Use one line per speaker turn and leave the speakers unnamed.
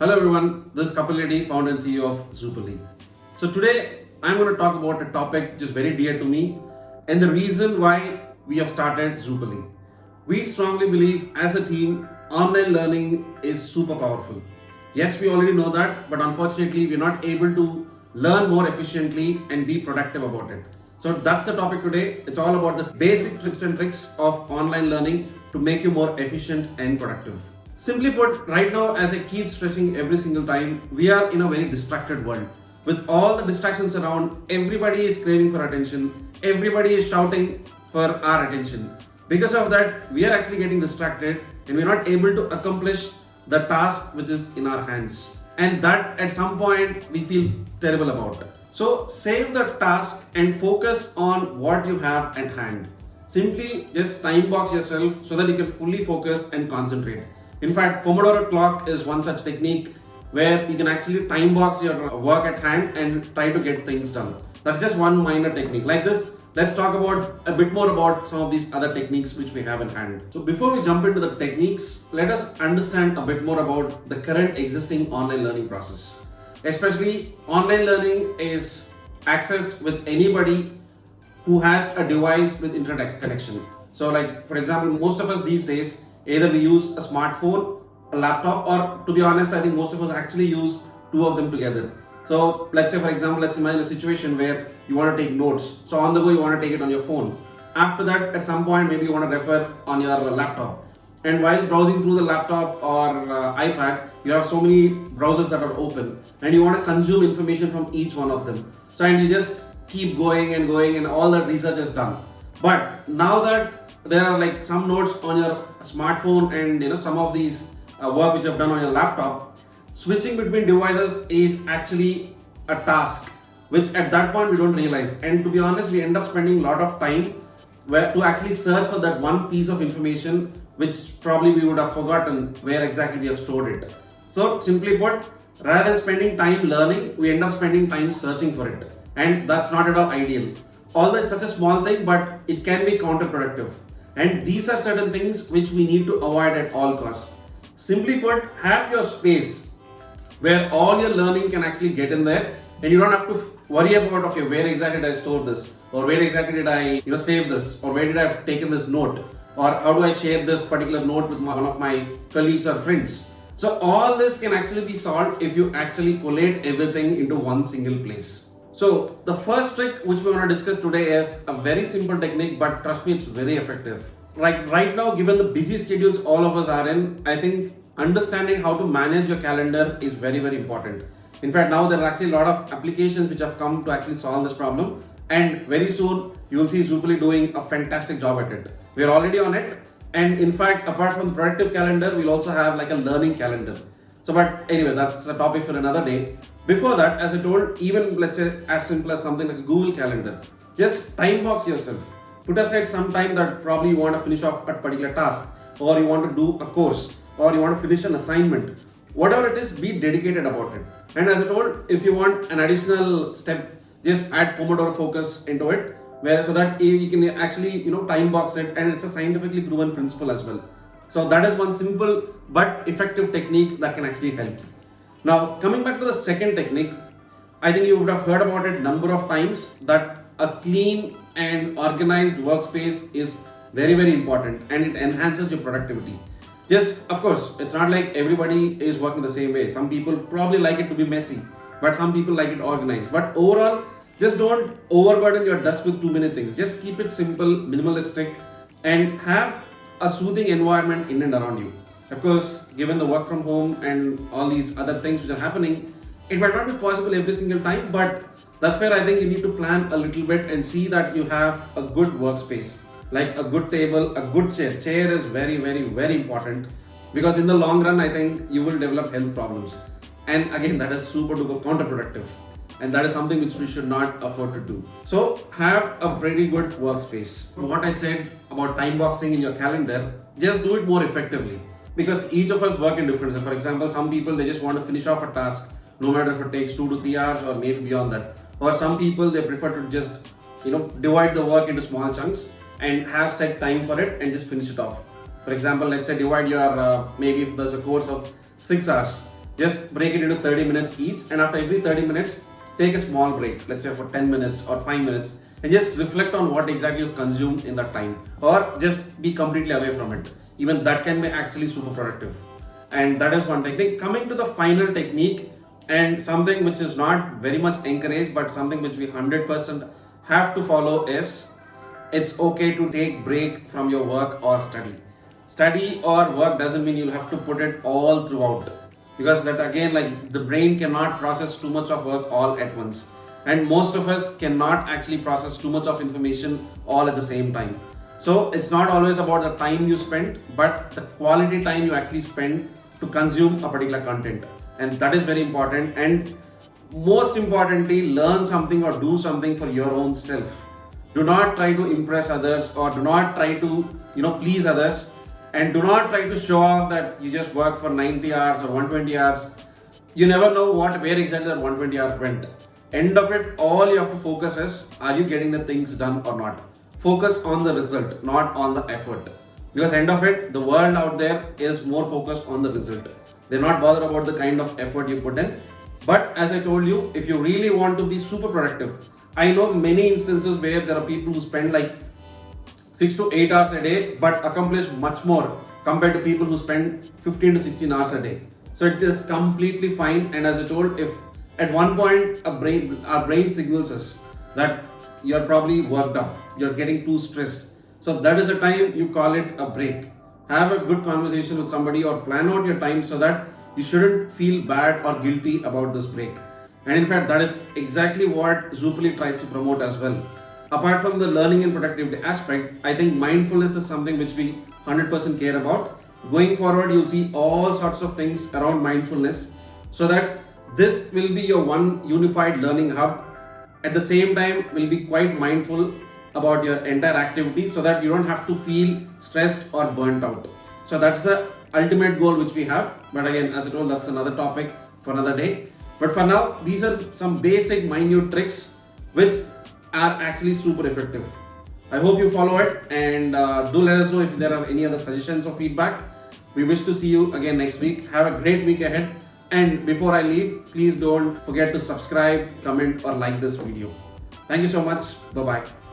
Hello everyone, this is Kapil Reddy, founder and CEO of Zoopoli. So today I'm going to talk about a topic which is very dear to me and the reason why we have started Zoopoli. We strongly believe as a team, online learning is super powerful. Yes, we already know that, but unfortunately we're not able to learn more efficiently and be productive about it. So that's the topic today. It's all about the basic tips and tricks of online learning to make you more efficient and productive. Simply put, right now, as I keep stressing every single time, we are in a very distracted world. With all the distractions around, everybody is craving for attention, everybody is shouting for our attention. Because of that, we are actually getting distracted and we're not able to accomplish the task which is in our hands. And that at some point we feel terrible about. So save the task and focus on what you have at hand. Simply just time box yourself so that you can fully focus and concentrate. In fact, Pomodoro clock is one such technique where you can actually time box your work at hand and try to get things done. That's just one minor technique. Like this, let's talk about a bit more about some of these other techniques which we have in hand. So before we jump into the techniques, let us understand a bit more about the current existing online learning process. Especially online learning is accessed with anybody who has a device with internet connection. So like for example, most of us these days, either we use a smartphone, a laptop, or to be honest, I think most of us actually use two of them together. So let's say for example, let's imagine a situation where you want to take notes. So on the go, you want to take it on your phone. After that, at some point, maybe you want to refer on your laptop. And while browsing through the laptop or iPad, you have so many browsers that are open and you want to consume information from each one of them. So and you just keep going and all that research is done. But now that there are like some notes on your smartphone and some of these work which you have done on your laptop, switching between devices is actually a task which at that point we don't realize. And to be honest, we end up spending a lot of time to actually search for that one piece of information which probably we would have forgotten where exactly we have stored it. So simply put, rather than spending time learning, we end up spending time searching for it. And that's not at all ideal. Although it's such a small thing, but it can be counterproductive. And these are certain things which we need to avoid at all costs. Simply put, have your space where all your learning can actually get in there and you don't have to worry about, okay, where exactly did I store this? Or where exactly did I save this? Or where did I have taken this note? Or how do I share this particular note with one of my colleagues or friends? So all this can actually be solved if you actually collate everything into one single place. So the first trick which we want to discuss today is a very simple technique, but trust me, it's very effective. Like right now, given the busy schedules all of us are in, I think understanding how to manage your calendar is very, very important. In fact, now there are actually a lot of applications which have come to actually solve this problem. And very soon, you will see Zoopoli doing a fantastic job at it. We are already on it. And in fact, apart from the productive calendar, we'll also have like a learning calendar. So, but anyway, that's a topic for another day. Before that, as I told, even let's say as simple as something like a Google Calendar, just time box yourself. Put aside some time that probably you want to finish off a particular task, or you want to do a course, or you want to finish an assignment. Whatever it is, be dedicated about it. And as I told, if you want an additional step, just add Pomodoro focus into it, where so that you can actually time box it, and it's a scientifically proven principle as well. So that is one simple but effective technique that can actually help. Now coming back to the second technique, I think you would have heard about it number of times that a clean and organized workspace is very, very important and it enhances your productivity. Just of course, it's not like everybody is working the same way. Some people probably like it to be messy, but some people like it organized. But overall, just don't overburden your desk with too many things. Just keep it simple, minimalistic, and have a soothing environment in and around you. Of course, given the work from home and all these other things which are happening, it might not be possible every single time, but that's where I think you need to plan a little bit and see that you have a good workspace, like a good table, a good chair. Chair is very, very, very important because in the long run, I think you will develop health problems. And again, that is super duper counterproductive. And that is something which we should not afford to do. So have a pretty good workspace. What I said about time boxing in your calendar, just do it more effectively because each of us work in different ways. For example, some people, they just want to finish off a task no matter if it takes 2 to 3 hours or maybe beyond that. Or some people, they prefer to just divide the work into small chunks and have set time for it and just finish it off. For example, let's say divide your maybe if there's a course of 6 hours, Just break it into 30 minutes each, and after every 30 minutes, take a small break, let's say for 10 minutes or 5 minutes, and just reflect on what exactly you've consumed in that time, or just be completely away from it. Even that can be actually super productive. And that is one technique. Coming to the final technique, and something which is not very much encouraged, but something which we 100% have to follow is, it's okay to take break from your work or study. Study or work doesn't mean you'll have to put it all throughout, because that again, like, the brain cannot process too much of work all at once, and most of us cannot actually process too much of information all at the same time. So it's not always about the time you spend, but the quality time you actually spend to consume a particular content, and that is very important. And most importantly, learn something or do something for your own self. Do not try to impress others, or do not try to please others, and do not try to show off that you just work for 90 hours or 120 hours. You never know where exactly that 120 hours went. End of it, all you have to focus is, are you getting the things done or not? Focus on the result, not on the effort. Because end of it, the world out there is more focused on the result. They're not bothered about the kind of effort you put in. But as I told you, if you really want to be super productive, I know many instances where there are people who spend like 6 to 8 hours a day but accomplish much more compared to people who spend 15 to 16 hours a day. So it is completely fine. And as I told, if at one point our brain signals us that you're probably worked up, you're getting too stressed, so that is the time you call it a break. Have a good conversation with somebody, or plan out your time so that you shouldn't feel bad or guilty about this break. And in fact, that is exactly what Zooply tries to promote as well. Apart from the learning and productivity aspect, I think mindfulness is something which we 100% care about. Going forward, you'll see all sorts of things around mindfulness, so that this will be your one unified learning hub. At the same time, will be quite mindful about your entire activity, so that you don't have to feel stressed or burnt out. So that's the ultimate goal which we have. But again, as I told, that's another topic for another day. But for now, these are some basic minute tricks which are actually super effective. I hope you follow it, and do let us know if there are any other suggestions or feedback. We wish to see you again next week. Have a great week ahead. And before I leave, please don't forget to subscribe, comment, or like this video. Thank you so much. Bye-bye.